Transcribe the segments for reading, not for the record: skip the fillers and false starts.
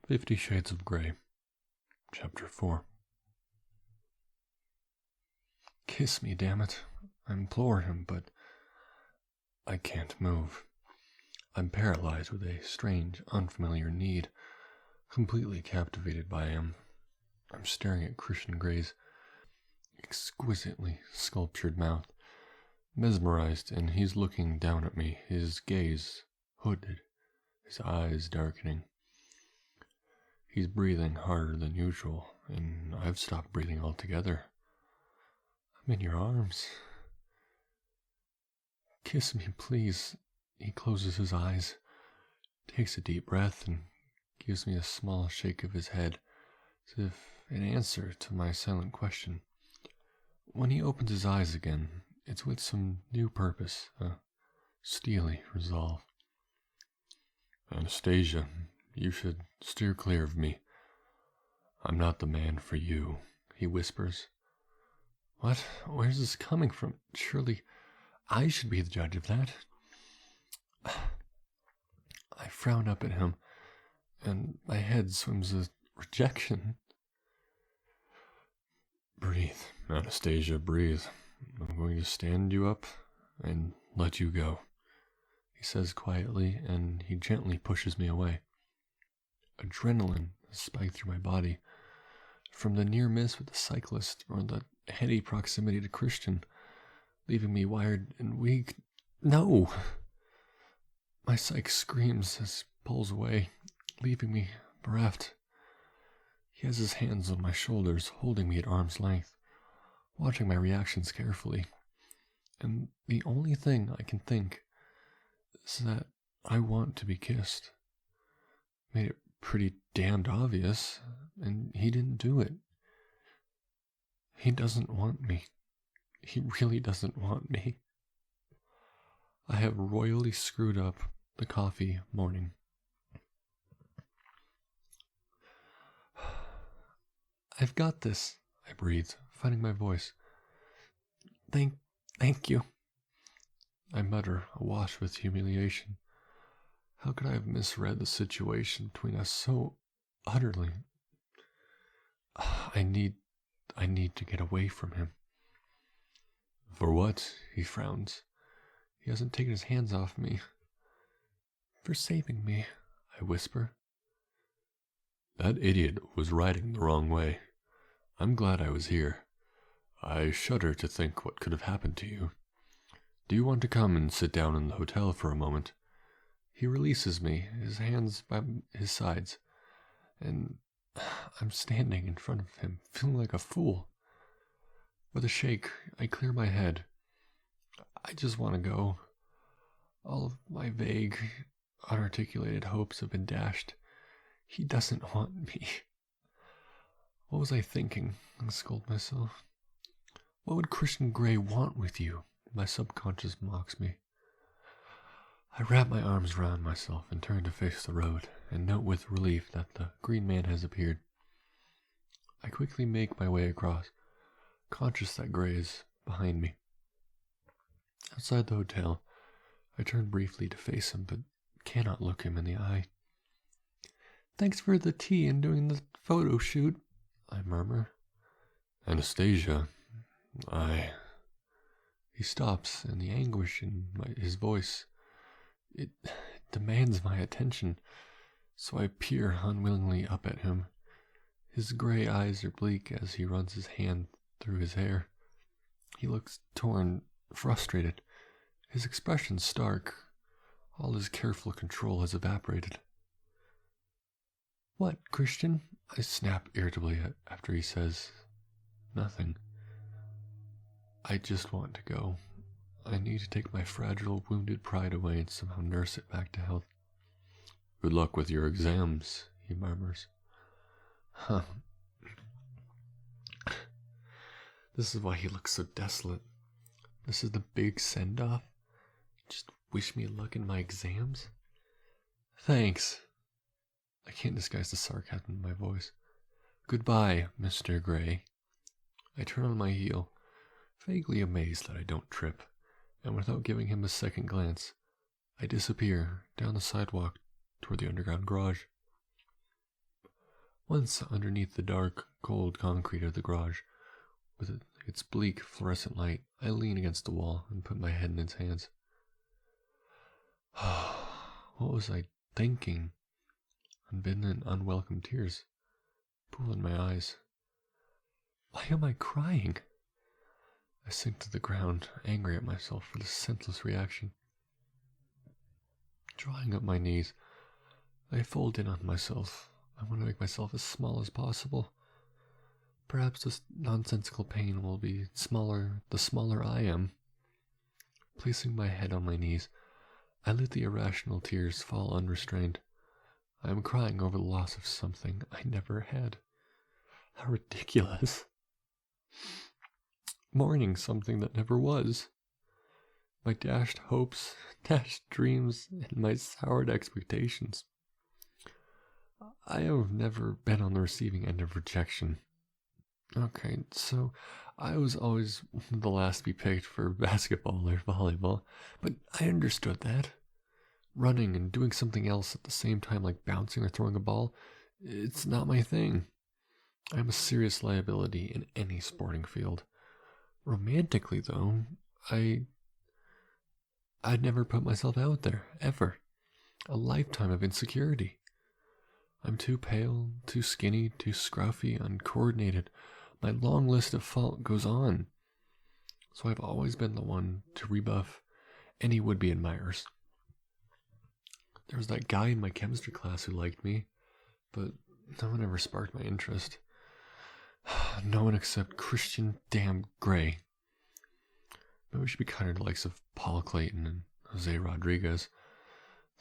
50 Shades of Grey, Chapter 4. Kiss me, damn it! I implore him, but I can't move. I'm paralyzed with a strange, unfamiliar need, completely captivated by him. I'm staring at Christian Grey's exquisitely sculptured mouth, mesmerized, and he's looking down at me, his gaze hooded, his eyes darkening. He's breathing harder than usual, and I've stopped breathing altogether. I'm in your arms. Kiss me, please. He closes his eyes, takes a deep breath, and gives me a small shake of his head, as if in answer to my silent question. When he opens his eyes again, it's with some new purpose, a steely resolve. Anastasia, you should steer clear of me. I'm not the man for you, he whispers. What? Where's this coming from? Surely I should be the judge of that. I frown up at him, and my head swims with rejection. Breathe, Anastasia, breathe. I'm going to stand you up and let you go, he says quietly, and he gently pushes me away. Adrenaline spiked through my body, from the near miss with the cyclist or the heady proximity to Christian, leaving me wired and weak. No! My psyche screams as he pulls away, leaving me bereft. He has his hands on my shoulders, holding me at arm's length, watching my reactions carefully. And the only thing I can think is that I want to be kissed. Made it pretty damned obvious, and he didn't do it. He doesn't want me. He really doesn't want me. I have royally screwed up the coffee morning. I've got this, I breathe, finding my voice. Thank you. I mutter, awash with humiliation. How could I have misread the situation between us so utterly? I need to get away from him. For what? He frowns. He hasn't taken his hands off me. For saving me, I whisper. That idiot was riding the wrong way. I'm glad I was here. I shudder to think what could have happened to you. Do you want to come and sit down in the hotel for a moment? He releases me, his hands by his sides, and I'm standing in front of him, feeling like a fool. With a shake, I clear my head. I just want to go. All of my vague, unarticulated hopes have been dashed. He doesn't want me. What was I thinking? I scold myself. What would Christian Grey want with you? My subconscious mocks me. I wrap my arms around myself and turn to face the road, and note with relief that the green man has appeared. I quickly make my way across, conscious that Grey is behind me. Outside the hotel, I turn briefly to face him, but cannot look him in the eye. Thanks for the tea and doing the photo shoot, I murmur. Anastasia, He stops, and the anguish in his voice, it demands my attention, so I peer unwillingly up at him. His gray eyes are bleak as he runs his hand through his hair. He looks torn, frustrated, his expression stark. All his careful control has evaporated. What, Christian? I snap irritably after he says nothing. I just want to go. I need to take my fragile, wounded pride away and somehow nurse it back to health. Good luck with your exams, he murmurs. Huh. This is why he looks so desolate. This is the big send-off. Just wish me luck in my exams? Thanks. I can't disguise the sarcasm in my voice. Goodbye, Mr. Grey. I turn on my heel, vaguely amazed that I don't trip, and without giving him a second glance, I disappear down the sidewalk toward the underground garage. Once underneath the dark, cold concrete of the garage, with its bleak fluorescent light, I lean against the wall and put my head in its hands. What was I thinking? Unbidden and unwelcome tears pool in my eyes. Why am I crying? I sink to the ground, angry at myself for this senseless reaction. Drawing up my knees, I fold in on myself. I want to make myself as small as possible. Perhaps this nonsensical pain will be smaller the smaller I am. Placing my head on my knees, I let the irrational tears fall unrestrained. I am crying over the loss of something I never had. How ridiculous. Mourning something that never was. My dashed hopes, dashed dreams, and my soured expectations. I have never been on the receiving end of rejection. Okay, so I was always the last to be picked for basketball or volleyball, but I understood that. Running and doing something else at the same time, like bouncing or throwing a ball, it's not my thing. I'm a serious liability in any sporting field. Romantically, though, I'd never put myself out there, ever. A lifetime of insecurity. I'm too pale, too skinny, too scruffy, uncoordinated. My long list of fault goes on. So I've always been the one to rebuff any would-be admirers. There was that guy in my chemistry class who liked me, but no one ever sparked my interest. No one except Christian damn Grey. Maybe we should be kinder to the likes of Paul Clayton and Jose Rodriguez,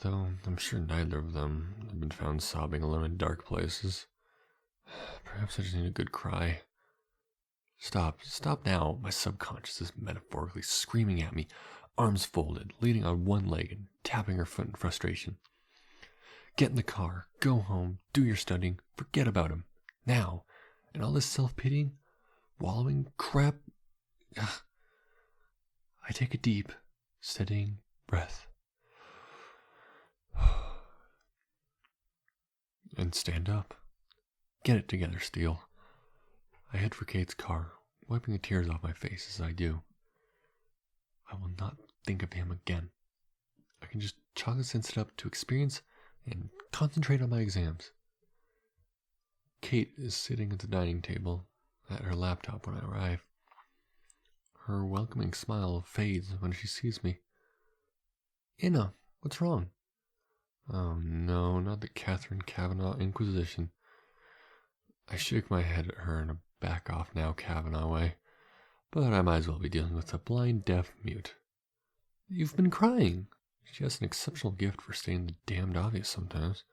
though I'm sure neither of them have been found sobbing alone in dark places. Perhaps I just need a good cry. Stop now. My subconscious is metaphorically screaming at me, arms folded, leaning on one leg and tapping her foot in frustration. Get in the car, go home, do your studying, forget about him. Now. And all this self-pitying, wallowing crap. Ugh. I take a deep, steadying breath. And stand up. Get it together, Steele. I head for Kate's car, wiping the tears off my face as I do. I will not think of him again. I can just chalk this incident up to experience and concentrate on my exams. Kate is sitting at the dining table at her laptop when I arrive. Her welcoming smile fades when she sees me. Anna, what's wrong? Oh no, not the Catherine Kavanaugh Inquisition. I shake my head at her in a back off now Kavanaugh way, but I might as well be dealing with a blind deaf mute. You've been crying. She has an exceptional gift for stating the damned obvious sometimes.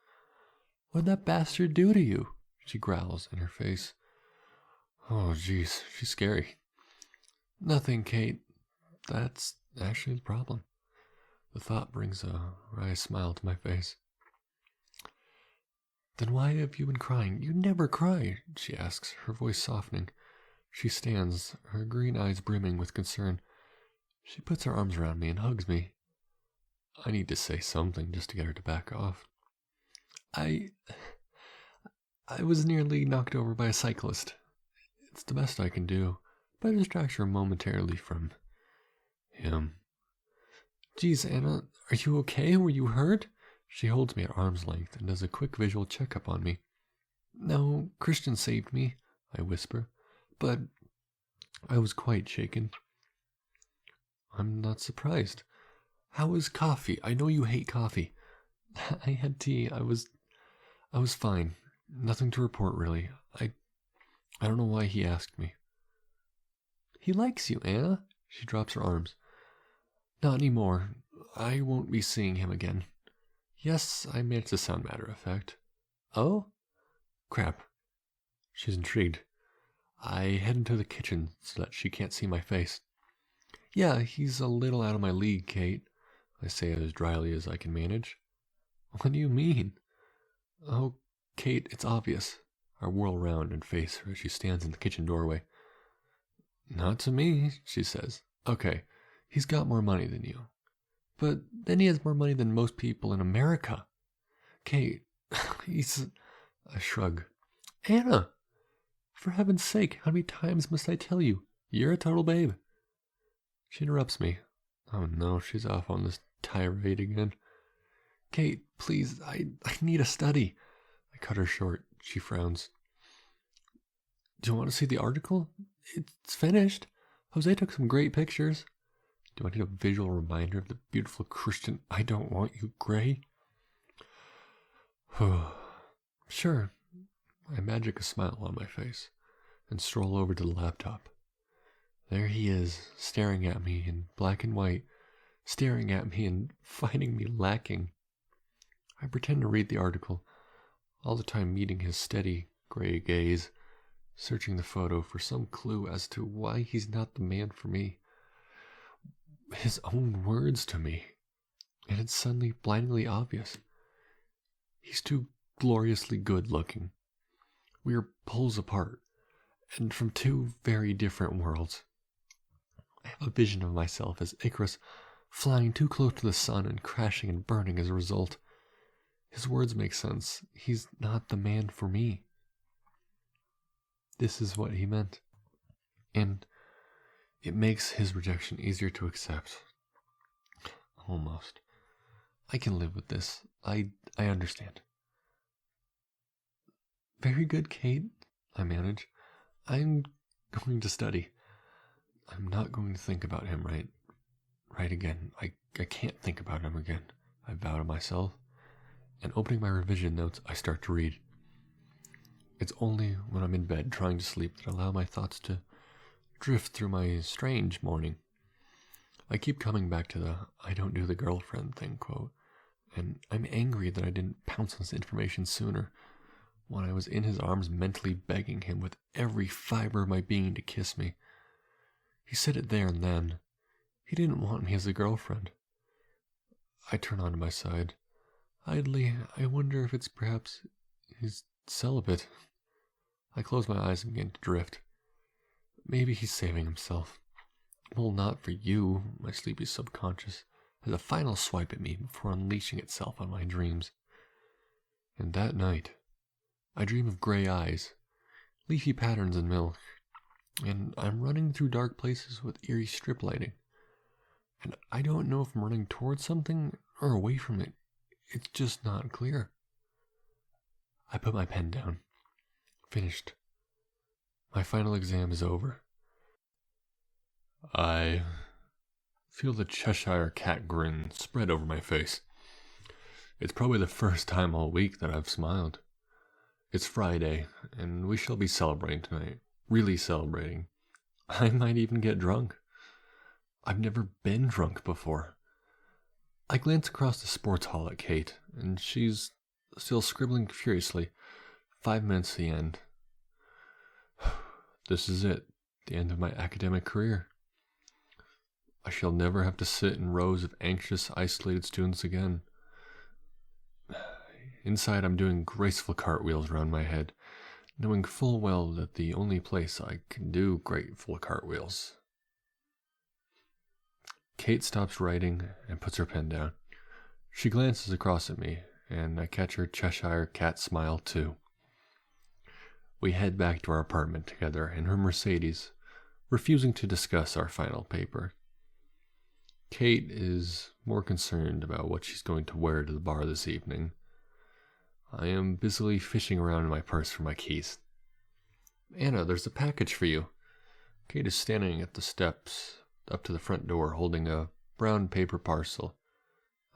What'd that bastard do to you? She growls in her face. Oh jeez, she's scary. Nothing, Kate. That's actually the problem. The thought brings a wry smile to my face. Then why have you been crying? You never cry, she asks, her voice softening. She stands, her green eyes brimming with concern. She puts her arms around me and hugs me. I need to say something just to get her to back off. I was nearly knocked over by a cyclist. It's the best I can do, but it distracts her momentarily from him. Geez, Anna, are you okay? Were you hurt? She holds me at arm's length and does a quick visual checkup on me. No, Christian saved me, I whisper, but I was quite shaken. I'm not surprised. How is coffee? I know you hate coffee. I had tea. I was fine. Nothing to report, really. I don't know why he asked me. He likes you, Anna. She drops her arms. Not anymore. I won't be seeing him again. Yes, I managed to sound matter-of-fact. Oh? Crap. She's intrigued. I head into the kitchen so that she can't see my face. Yeah, he's a little out of my league, Kate. I say it as dryly as I can manage. What do you mean? Oh, Kate, it's obvious. I whirl around and face her as she stands in the kitchen doorway. Not to me, she says. Okay, he's got more money than you. But then he has more money than most people in America. Kate, he's... I shrug. Anna! For heaven's sake, how many times must I tell you? You're a total babe. She interrupts me. Oh no, she's off on this tirade again. Kate, please, I need a study. I cut her short. She frowns. Do you want to see the article? It's finished. Jose took some great pictures. Do I need a visual reminder of the beautiful Christian I don't want you gray? Sure. I magic a smile on my face and stroll over to the laptop. There he is, staring at me in black and white, staring at me and finding me lacking. I pretend to read the article, all the time meeting his steady, gray gaze, searching the photo for some clue as to why he's not the man for me. His own words to me, and it's suddenly blindingly obvious. He's too gloriously good looking. We are poles apart, and from two very different worlds. I have a vision of myself as Icarus, flying too close to the sun and crashing and burning as a result. His words make sense. He's not the man for me. This is what he meant. And it makes his rejection easier to accept. Almost. I can live with this. I understand. Very good, Kate, I manage. I'm going to study. I'm not going to think about him right again. I can't think about him again. I vow to myself. And opening my revision notes, I start to read. It's only when I'm in bed trying to sleep that I allow my thoughts to drift through my strange morning. I keep coming back to the I don't do the girlfriend thing quote, and I'm angry that I didn't pounce on this information sooner, when I was in his arms mentally begging him with every fiber of my being to kiss me. He said it there and then. He didn't want me as a girlfriend. I turn onto my side. Idly, I wonder if it's perhaps he's celibate. I close my eyes and begin to drift. Maybe he's saving himself. Well, not for you, my sleepy subconscious has a final swipe at me before unleashing itself on my dreams. And that night, I dream of gray eyes, leafy patterns in milk, and I'm running through dark places with eerie strip lighting. And I don't know if I'm running towards something or away from it. It's just not clear. I put my pen down. Finished. My final exam is over. I feel the Cheshire Cat grin spread over my face. It's probably the first time all week that I've smiled. It's Friday, and we shall be celebrating tonight. Really celebrating. I might even get drunk. I've never been drunk before. I glance across the sports hall at Kate, and she's still scribbling furiously. 5 minutes to the end. This is it, the end of my academic career. I shall never have to sit in rows of anxious, isolated students again. Inside, I'm doing graceful cartwheels around my head, knowing full well that the only place I can do graceful cartwheels. Kate stops writing and puts her pen down. She glances across at me, and I catch her Cheshire Cat smile too. We head back to our apartment together in her Mercedes, refusing to discuss our final paper. Kate is more concerned about what she's going to wear to the bar this evening. I am busily fishing around in my purse for my keys. Anna, there's a package for you. Kate is standing at the steps up to the front door holding a brown paper parcel.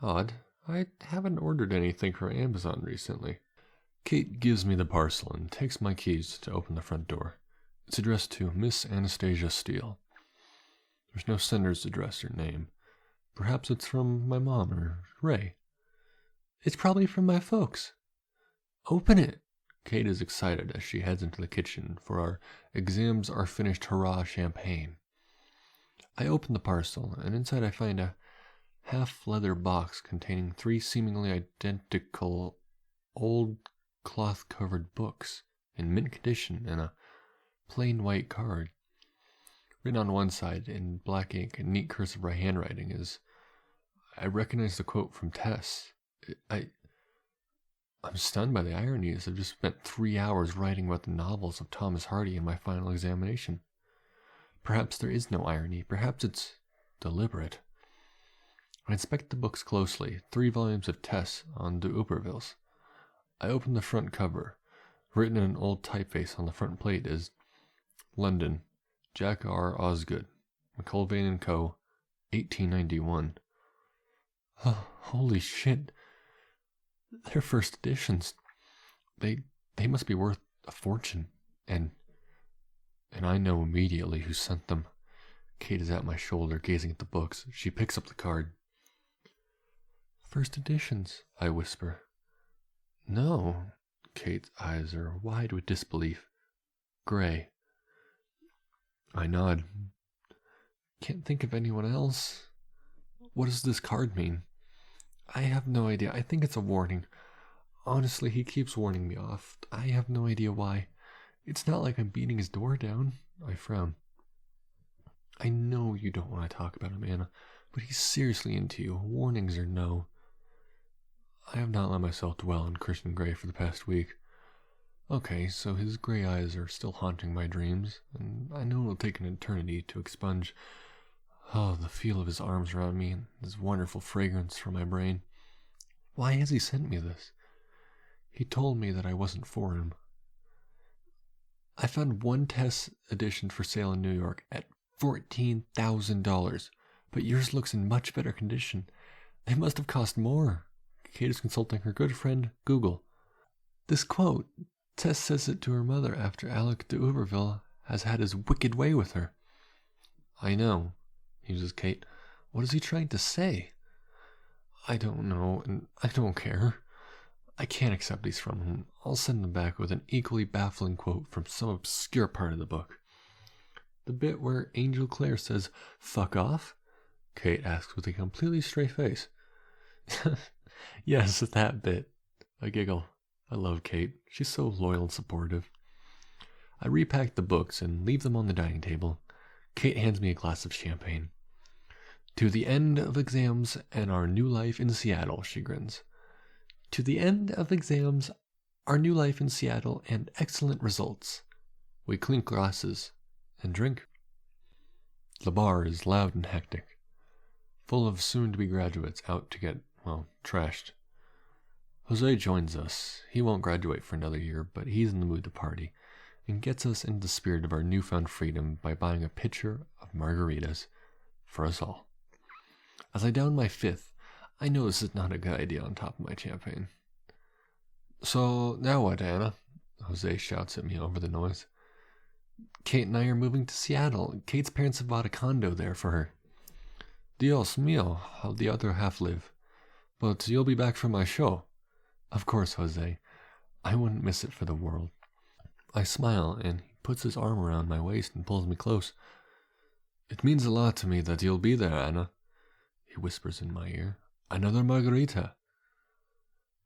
Odd, I haven't ordered anything from Amazon recently. Kate gives me the parcel and takes my keys to open the front door. It's addressed to Miss Anastasia Steele. There's no sender's address or name. Perhaps it's from my mom or Ray. It's probably from my folks. Open it. Kate is excited as she heads into the kitchen for our exams are finished hurrah champagne. I open the parcel, and inside I find a half-leather box containing 3 seemingly identical old cloth-covered books in mint condition and a plain white card. Written on one side in black ink and neat cursive handwriting is, I recognize the quote from Tess. I'm stunned by the ironies. I've just spent 3 hours writing about the novels of Thomas Hardy in my final examination. Perhaps there is no irony. Perhaps it's deliberate. I inspect the books closely. 3 volumes of Tess on de Ubervilles. I open the front cover. Written in an old typeface on the front plate is London, Jack R. Osgood, McIlvaine & Co., 1891. Oh, holy shit. They're first editions. They must be worth a fortune. And I know immediately who sent them. Kate is at my shoulder, gazing at the books. She picks up the card. First editions, I whisper. No. Kate's eyes are wide with disbelief. Gray. I nod. Can't think of anyone else. What does this card mean? I have no idea. I think it's a warning. Honestly, he keeps warning me off. I have no idea why. It's not like I'm beating his door down. I frown. I know you don't want to talk about him, Anna, but he's seriously into you, warnings or no. I have not let myself dwell on Christian Grey for the past week. Okay, so his gray eyes are still haunting my dreams, and I know it'll take an eternity to expunge the feel of his arms around me and his wonderful fragrance from my brain. Why has he sent me this? He told me that I wasn't for him. I found one Tess edition for sale in New York at $14,000, but yours looks in much better condition. They must have cost more. Kate is consulting her good friend, Google. This quote, Tess says it to her mother after Alec de Uberville has had his wicked way with her. I know, muses Kate. What is he trying to say? I don't know, and I don't care. I can't accept these from him. I'll send them back with an equally baffling quote from some obscure part of the book. The bit where Angel Claire says, fuck off? Kate asks with a completely straight face. Yes, that bit. I giggle. I love Kate. She's so loyal and supportive. I repack the books and leave them on the dining table. Kate hands me a glass of champagne. To the end of exams and our new life in Seattle, she grins. To the end of exams, our new life in Seattle, and excellent results. We clink glasses and drink. The bar is loud and hectic, full of soon-to-be graduates out to get, trashed. Jose joins us. He won't graduate for another year, but he's in the mood to party, and gets us into the spirit of our newfound freedom by buying a pitcher of margaritas for us all. As I down my 5th, I know this is not a good idea on top of my champagne. So, now what, Anna? Jose shouts at me over the noise. Kate and I are moving to Seattle. Kate's parents have bought a condo there for her. Dios mío, how'll the other half live? But you'll be back for my show. Of course, Jose. I wouldn't miss it for the world. I smile, and he puts his arm around my waist and pulls me close. It means a lot to me that you'll be there, Anna. He whispers in my ear. Another margarita.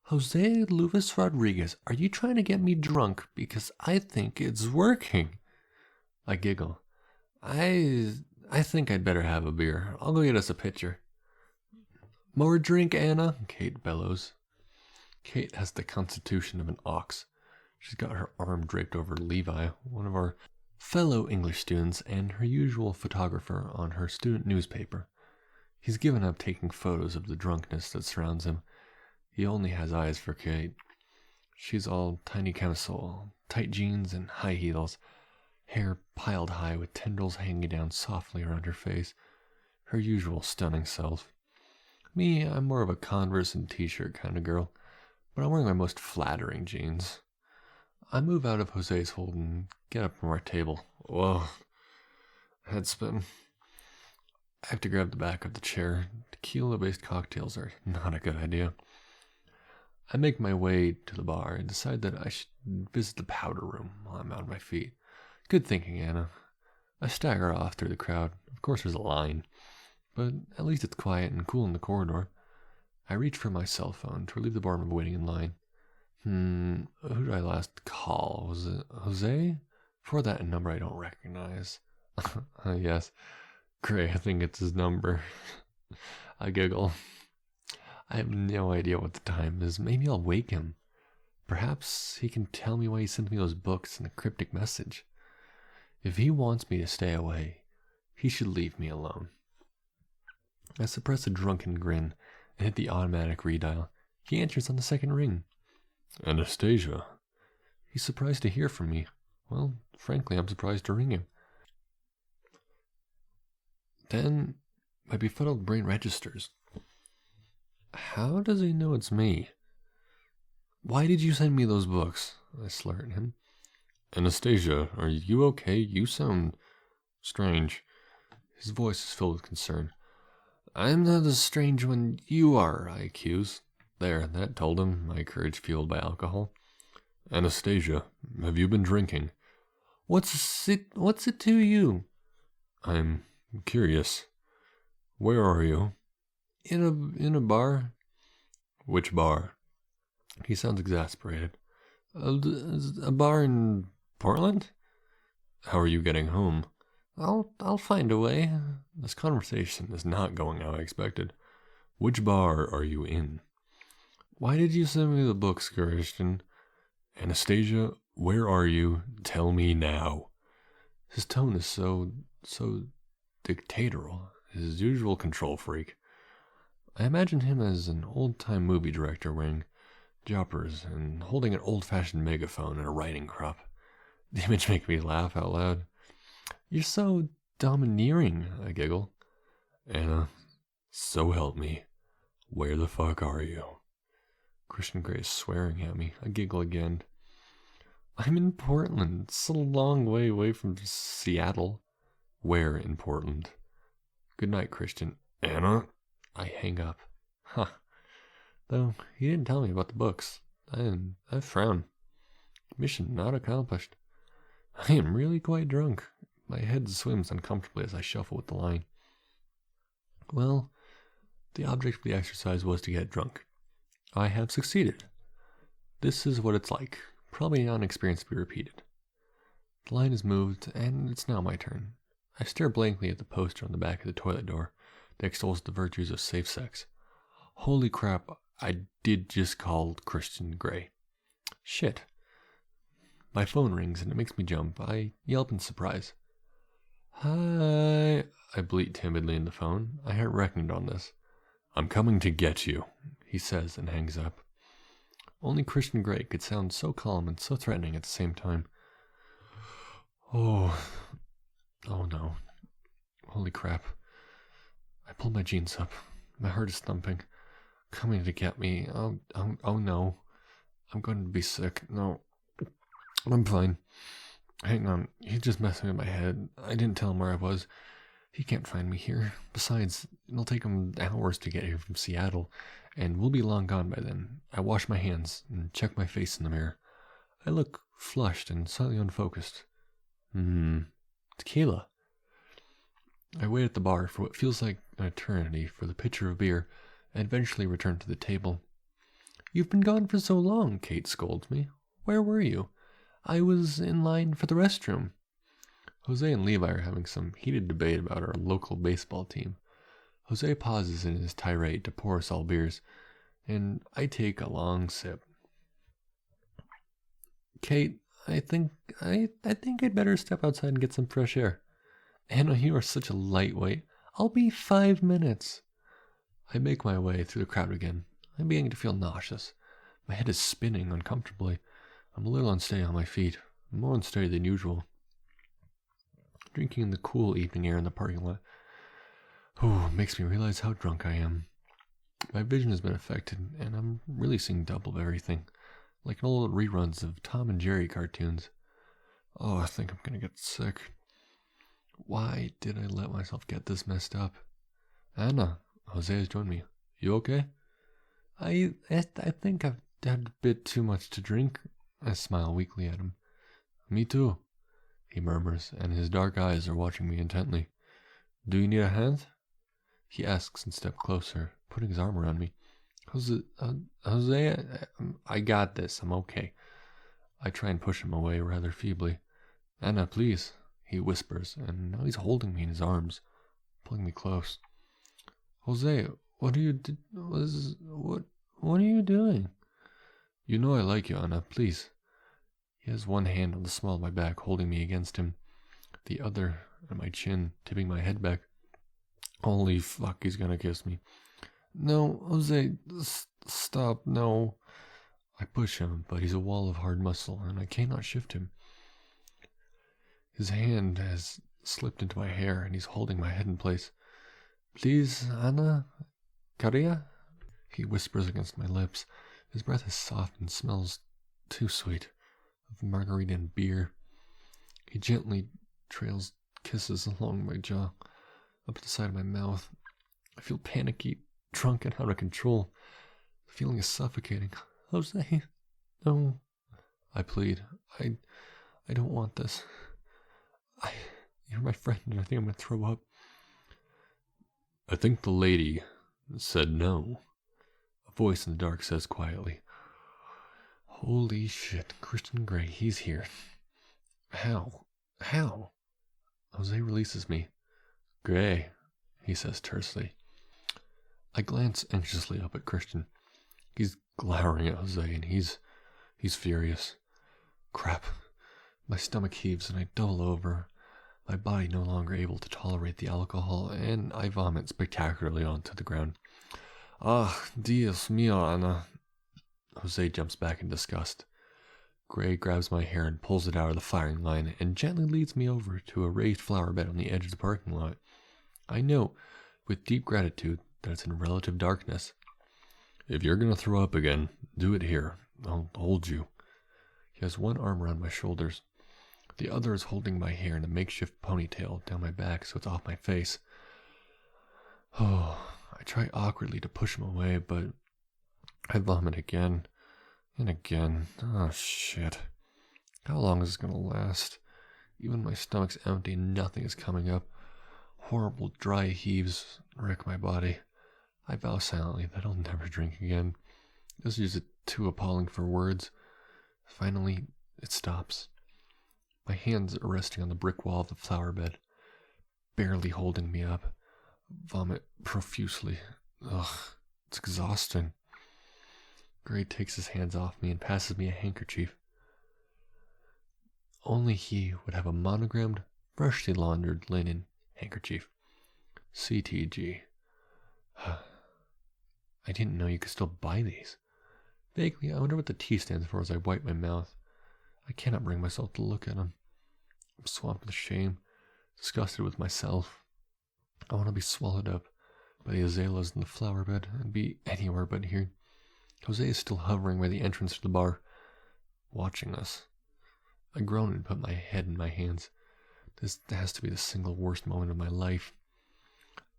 Jose Luis Rodriguez, are you trying to get me drunk? Because I think it's working. I giggle. I think I'd better have a beer. I'll go get us a pitcher. More drink, Anna, Kate bellows. Kate has the constitution of an ox. She's got her arm draped over Levi, one of our fellow English students, and her usual photographer on her student newspaper. He's given up taking photos of the drunkenness that surrounds him. He only has eyes for Kate. She's all tiny camisole, tight jeans, and high heels, hair piled high with tendrils hanging down softly around her face, her usual stunning self. Me, I'm more of a Converse and t-shirt kind of girl, but I'm wearing my most flattering jeans. I move out of Jose's hold and get up from our table. Whoa, head spin. I have to grab the back of the chair. Tequila-based cocktails are not a good idea. I make my way to the bar and decide that I should visit the powder room while I'm on my feet. Good thinking, Anna. I stagger off through the crowd. Of course there's a line, but at least it's quiet and cool in the corridor. I reach for my cell phone to relieve the barman of waiting in line. Who did I last call? Was it Jose? Before that, a number I don't recognize. Yes. Great, I think it's his number. I giggle. I have no idea what the time is. Maybe I'll wake him. Perhaps he can tell me why he sent me those books and the cryptic message. If he wants me to stay away, he should leave me alone. I suppress a drunken grin and hit the automatic redial. He answers on the second ring. Anastasia. He's surprised to hear from me. Well, frankly, I'm surprised to ring him. Then my befuddled brain registers. How does he know it's me? Why did you send me those books? I slur at him. Anastasia, are you okay? You sound strange. His voice is filled with concern. I'm not as strange when you are, I accuse. There, that told him, my courage fueled by alcohol. Anastasia, have you been drinking? What's it to you? I'm curious. Where are you? In a bar. Which bar? He sounds exasperated. A bar in Portland? How are you getting home? I'll find a way. This conversation is not going how I expected. Which bar are you in? Why did you send me the books, Christian? Anastasia, where are you? Tell me now. His tone is so dictatorial, his usual control freak. I imagine him as an old-time movie director wearing jumpers and holding an old-fashioned megaphone and a riding crop. The image makes me laugh out loud. You're so domineering, I giggle. Anna, so help me. Where the fuck are you? Christian Grey is swearing at me. I giggle again. I'm in Portland. It's a long way away from Seattle. Where in Portland? Good night, Christian. Anna? I hang up. Huh. Though he didn't tell me about the books. I frown. Mission not accomplished. I am really quite drunk. My head swims uncomfortably as I shuffle with the line. Well, the object of the exercise was to get drunk. I have succeeded. This is what it's like. Probably not an experience to be repeated. The line is moved, and it's now my turn. I stare blankly at the poster on the back of the toilet door that extols the virtues of safe sex. Holy crap, I did just call Christian Grey. Shit. My phone rings and it makes me jump. I yelp in surprise. Hi, I bleat timidly in the phone. I hadn't reckoned on this. I'm coming to get you, he says and hangs up. Only Christian Grey could sound so calm and so threatening at the same time. Oh no. Holy crap. I pull my jeans up. My heart is thumping. Coming to get me. Oh no. I'm going to be sick. No. I'm fine. Hang on. He's just messing with my head. I didn't tell him where I was. He can't find me here. Besides, it'll take him hours to get here from Seattle, and we'll be long gone by then. I wash my hands and check my face in the mirror. I look flushed and slightly unfocused. Tequila. I wait at the bar for what feels like an eternity for the pitcher of beer, and eventually return to the table. You've been gone for so long, Kate scolds me. Where were you? I was in line for the restroom. Jose and Levi are having some heated debate about our local baseball team. Jose pauses in his tirade to pour us all beers, and I take a long sip. Kate, I think I'd better step outside and get some fresh air. Anna, you are such a lightweight. I'll be 5 minutes. I make my way through the crowd again. I'm beginning to feel nauseous. My head is spinning uncomfortably. I'm a little unsteady on my feet, more unsteady than usual. Drinking in the cool evening air in the parking lot makes me realize how drunk I am. My vision has been affected, and I'm really seeing double of everything, like in old reruns of Tom and Jerry cartoons. Oh, I think I'm gonna get sick. Why did I let myself get this messed up? Anna, Jose has joined me. You okay? I think I've had a bit too much to drink. I smile weakly at him. Me too, he murmurs, and his dark eyes are watching me intently. Do you need a hand? He asks and steps closer, putting his arm around me. Jose, I got this. I'm okay. I try and push him away rather feebly. Anna, please, he whispers, and now he's holding me in his arms, pulling me close. Jose, what are you doing? You know I like you, Anna, please. He has one hand on the small of my back, holding me against him, the other on my chin, tipping my head back. Holy fuck, he's gonna kiss me. No, Jose, stop, no. I push him, but he's a wall of hard muscle, and I cannot shift him. His hand has slipped into my hair, and he's holding my head in place. Please, Anna? Karia? He whispers against my lips. His breath is soft and smells too sweet, of margarita and beer. He gently trails kisses along my jaw, up the side of my mouth. I feel panicky, drunk, and out of control. The feeling is suffocating. Jose, no. I plead. I don't want this. You're my friend, and I think I'm going to throw up. I think the lady said no. A voice in the dark says quietly, Holy shit, Christian Grey, he's here. How? Jose releases me. Grey, he says tersely. I glance anxiously up at Christian. He's glowering at Jose, and he's furious. Crap. My stomach heaves and I double over, my body no longer able to tolerate the alcohol, and I vomit spectacularly onto the ground. Ah, Dios mío, Ana. Jose jumps back in disgust. Grey grabs my hair and pulls it out of the firing line and gently leads me over to a raised flower bed on the edge of the parking lot. I know, with deep gratitude, that it's in relative darkness. If you're going to throw up again, do it here. I'll hold you. He has one arm around my shoulders. The other is holding my hair in a makeshift ponytail down my back so it's off my face. Oh, I try awkwardly to push him away, but I vomit again and again. Oh, shit. How long is this going to last? Even my stomach's empty and nothing is coming up. Horrible dry heaves wreck my body. I vow silently that I'll never drink again. This is too appalling for words. Finally, it stops. My hands are resting on the brick wall of the flower bed, barely holding me up. Vomit profusely. Ugh, it's exhausting. Gray takes his hands off me and passes me a handkerchief. Only he would have a monogrammed, freshly laundered linen handkerchief. CTG. I didn't know you could still buy these. Vaguely, I wonder what the T stands for as I wipe my mouth. I cannot bring myself to look at him. I'm swamped with shame, disgusted with myself. I want to be swallowed up by the azaleas in the flower bed and be anywhere but here. Jose is still hovering by the entrance to the bar, watching us. I groan and put my head in my hands. This has to be the single worst moment of my life.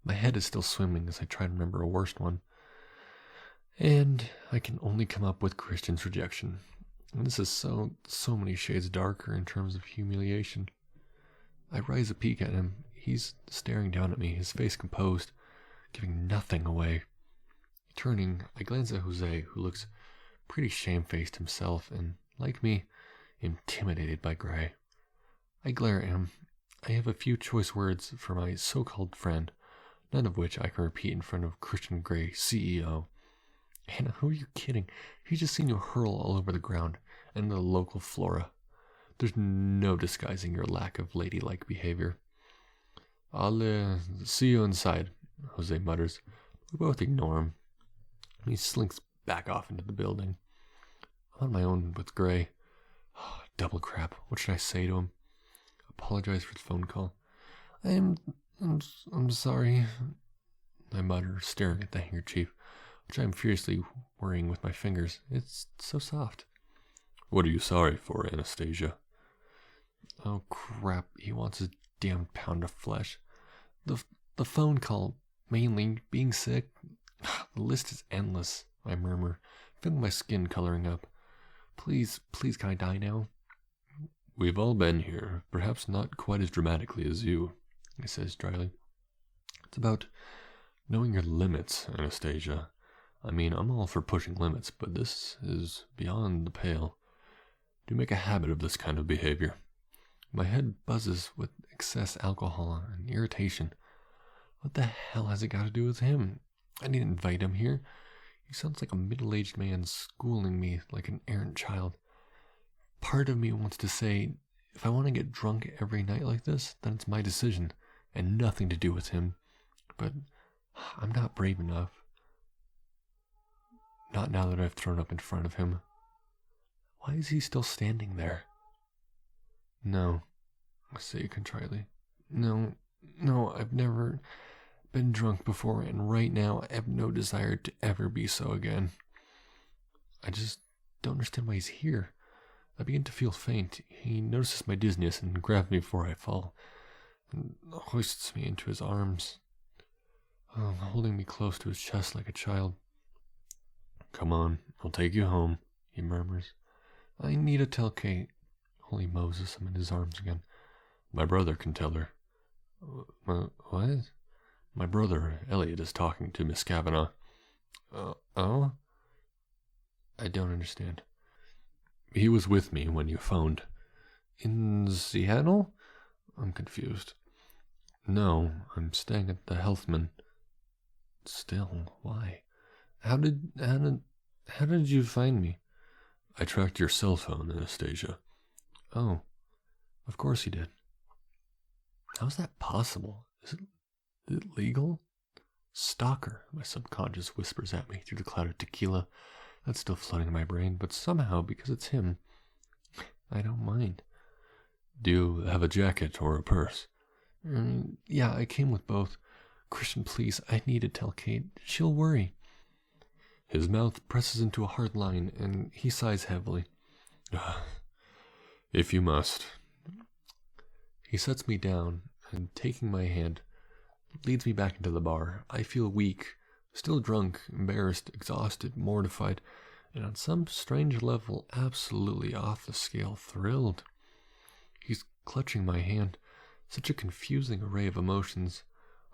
My head is still swimming as I try to remember a worst one. And I can only come up with Christian's rejection. And this is so many shades darker in terms of humiliation. I rise a peek at him. He's staring down at me, his face composed, giving nothing away. Turning, I glance at Jose, who looks pretty shamefaced himself, and, like me, intimidated by Gray. I glare at him. I have a few choice words for my so-called friend, none of which I can repeat in front of Christian Grey, CEO. Anna, who are you kidding? He's just seen you hurl all over the ground and the local flora. There's no disguising your lack of ladylike behavior. I'll see you inside, Jose mutters. We both ignore him. He slinks back off into the building. I'm on my own with Gray. Oh, double crap. What should I say to him? Apologize for the phone call. I'm sorry, I mutter, staring at the handkerchief, which I'm furiously worrying with my fingers. It's so soft. What are you sorry for, Anastasia? Oh, crap. He wants his damn pound of flesh. The phone call, mainly, being sick. The list is endless, I murmur, feeling my skin coloring up. Please, can I die now? We've all been here, perhaps not quite as dramatically as you, he says dryly. It's about knowing your limits, Anastasia. I mean, I'm all for pushing limits, but this is beyond the pale. Do make a habit of this kind of behavior. My head buzzes with excess alcohol and irritation. What the hell has it got to do with him? I didn't invite him here. He sounds like a middle-aged man schooling me like an errant child. Part of me wants to say, if I want to get drunk every night like this, then it's my decision, and nothing to do with him. But I'm not brave enough. Not now that I've thrown up in front of him. Why is he still standing there? No, I say contritely. No, I've never been drunk before, and right now I have no desire to ever be so again. I just don't understand why he's here. I begin to feel faint. He notices my dizziness and grabs me before I fall, and hoists me into his arms, holding me close to his chest like a child. Come on, I'll take you home, he murmurs. I need to tell Kate. Holy Moses, I'm in his arms again. My brother can tell her. What? My brother, Elliot, is talking to Miss Kavanagh. Oh? I don't understand. He was with me when you phoned. In Seattle? I'm confused. No, I'm staying at the Healthman. Still, why? How did you find me? I tracked your cell phone, Anastasia. Oh, of course you did. How's that possible? Is it legal? Stalker, my subconscious whispers at me through the cloud of tequila that's still flooding my brain, but somehow, because it's him, I don't mind. Do you have a jacket or a purse? Yeah, I came with both. Christian, please, I need to tell Kate. She'll worry. His mouth presses into a hard line, and he sighs heavily. If you must. He sets me down, and taking my hand, leads me back into the bar. I feel weak, still drunk, embarrassed, exhausted, mortified, and on some strange level, absolutely off the scale, thrilled. He's clutching my hand. Such a confusing array of emotions.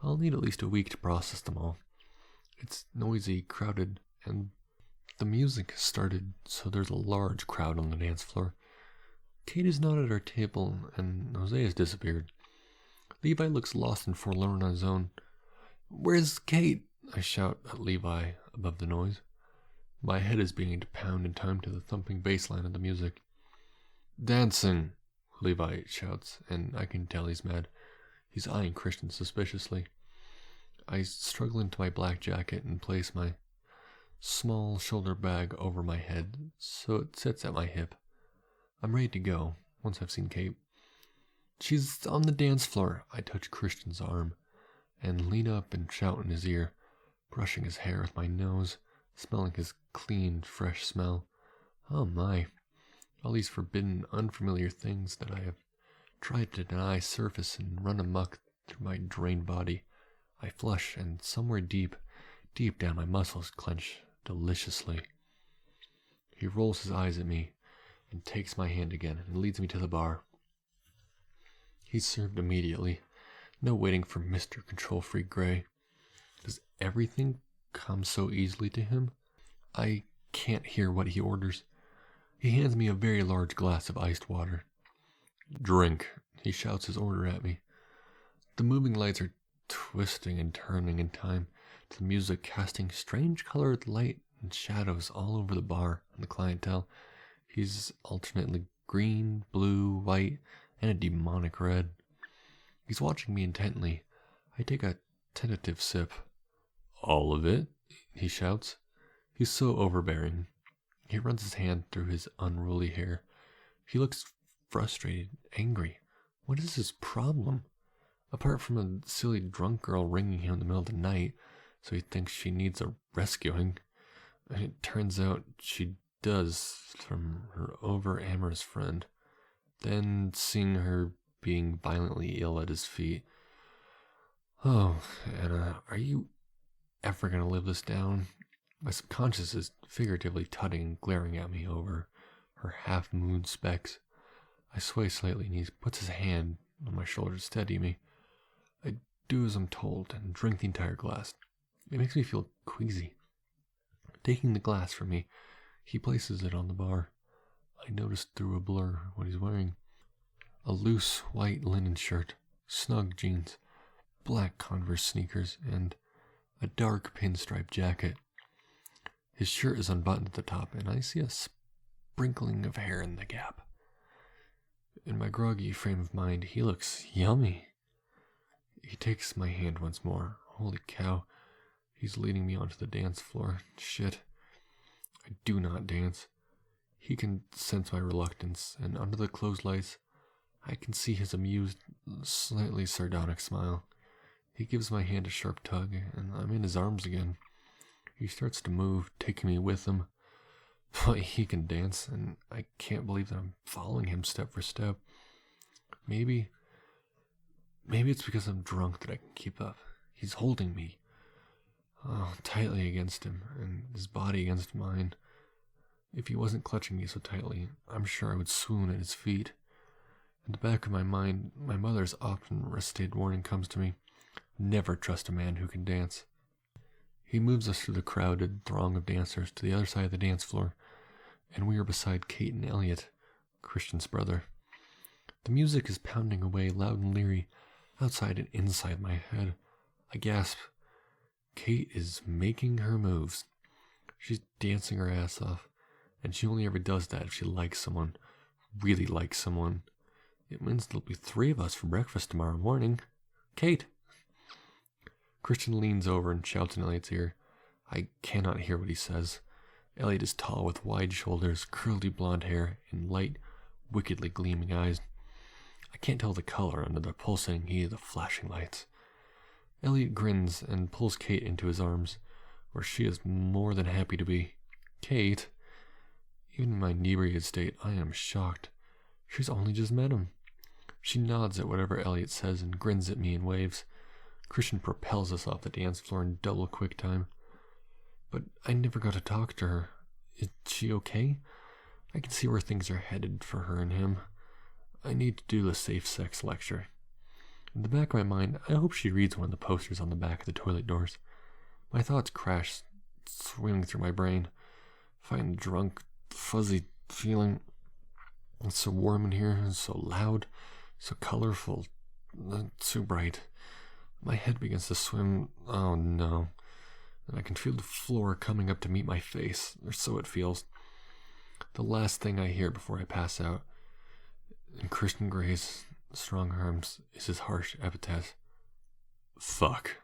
I'll need at least a week to process them all. It's noisy, crowded, and the music has started, so there's a large crowd on the dance floor. Kate is not at our table, and Jose has disappeared. Levi looks lost and forlorn on his own. Where's Kate? I shout at Levi above the noise. My head is beginning to pound in time to the thumping bass line of the music. Dancing, Levi shouts, and I can tell he's mad. He's eyeing Christian suspiciously. I struggle into my black jacket and place my small shoulder bag over my head so it sits at my hip. I'm ready to go once I've seen Kate. She's on the dance floor. I touch Christian's arm and lean up and shout in his ear, brushing his hair with my nose, smelling his clean, fresh smell. Oh my, all these forbidden, unfamiliar things that I have tried to deny surface and run amok through my drained body. I flush, and somewhere deep down my muscles clench deliciously. He rolls his eyes at me and takes my hand again and leads me to the bar. He's served immediately. No waiting for Mr. Control Freak Gray. Does everything come so easily to him? I can't hear what he orders. He hands me a very large glass of iced water. Drink, he shouts his order at me. The moving lights are twisting and turning in time to the music, casting strange colored light and shadows all over the bar and the clientele. He's alternately green, blue, white, and a demonic red. He's watching me intently. I take a tentative sip. All of it? He shouts. He's so overbearing. He runs his hand through his unruly hair. He looks frustrated, angry. What is his problem? Apart from a silly drunk girl ringing him in the middle of the night, so he thinks she needs a rescuing. And it turns out she does, from her over-amorous friend. Then seeing her being violently ill at his feet. Oh, Anna, are you ever going to live this down? My subconscious is figuratively tutting and glaring at me over her half-moon specs. I sway slightly and he puts his hand on my shoulder to steady me. I do as I'm told and drink the entire glass. It makes me feel queasy. Taking the glass from me, he places it on the bar. I notice through a blur what he's wearing. A loose white linen shirt, snug jeans, black Converse sneakers, and a dark pinstripe jacket. His shirt is unbuttoned at the top, and I see a sprinkling of hair in the gap. In my groggy frame of mind, he looks yummy. He takes my hand once more. Holy cow, he's leading me onto the dance floor. Shit. I do not dance. He can sense my reluctance, and under the closed lights, I can see his amused, slightly sardonic smile. He gives my hand a sharp tug, and I'm in his arms again. He starts to move, taking me with him. But he can dance, and I can't believe that I'm following him step for step. Maybe it's because I'm drunk that I can keep up. He's holding me, tightly against him, and his body against mine. If he wasn't clutching me so tightly, I'm sure I would swoon at his feet. In the back of my mind, my mother's often recited warning comes to me: never trust a man who can dance. He moves us through the crowded throng of dancers to the other side of the dance floor, and we are beside Kate and Elliot, Christian's brother. The music is pounding away loud and leery, outside and inside my head. I gasp. Kate is making her moves. She's dancing her ass off, and she only ever does that if she likes someone, really likes someone. It means there'll be 3 of us for breakfast tomorrow morning. Kate! Christian leans over and shouts in Elliot's ear. I cannot hear what he says. Elliot is tall with wide shoulders, curly blonde hair, and light, wickedly gleaming eyes. I can't tell the color under the pulsating heat of the flashing lights. Elliot grins and pulls Kate into his arms, where she is more than happy to be. Kate? Even in my inebriated state, I am shocked. She's only just met him. She nods at whatever Elliot says and grins at me in waves. Christian propels us off the dance floor in double quick time. But I never got to talk to her. Is she okay? I can see where things are headed for her and him. I need to do the safe sex lecture. In the back of my mind, I hope she reads one of the posters on the back of the toilet doors. My thoughts crash, swimming through my brain. Find the drunk, fuzzy feeling. It's so warm in here, so loud, so colorful, too bright. My head begins to swim. Oh no. And I can feel the floor coming up to meet my face, or so it feels. The last thing I hear before I pass out, in Christian Gray's strong arms, is his harsh epithet. Fuck.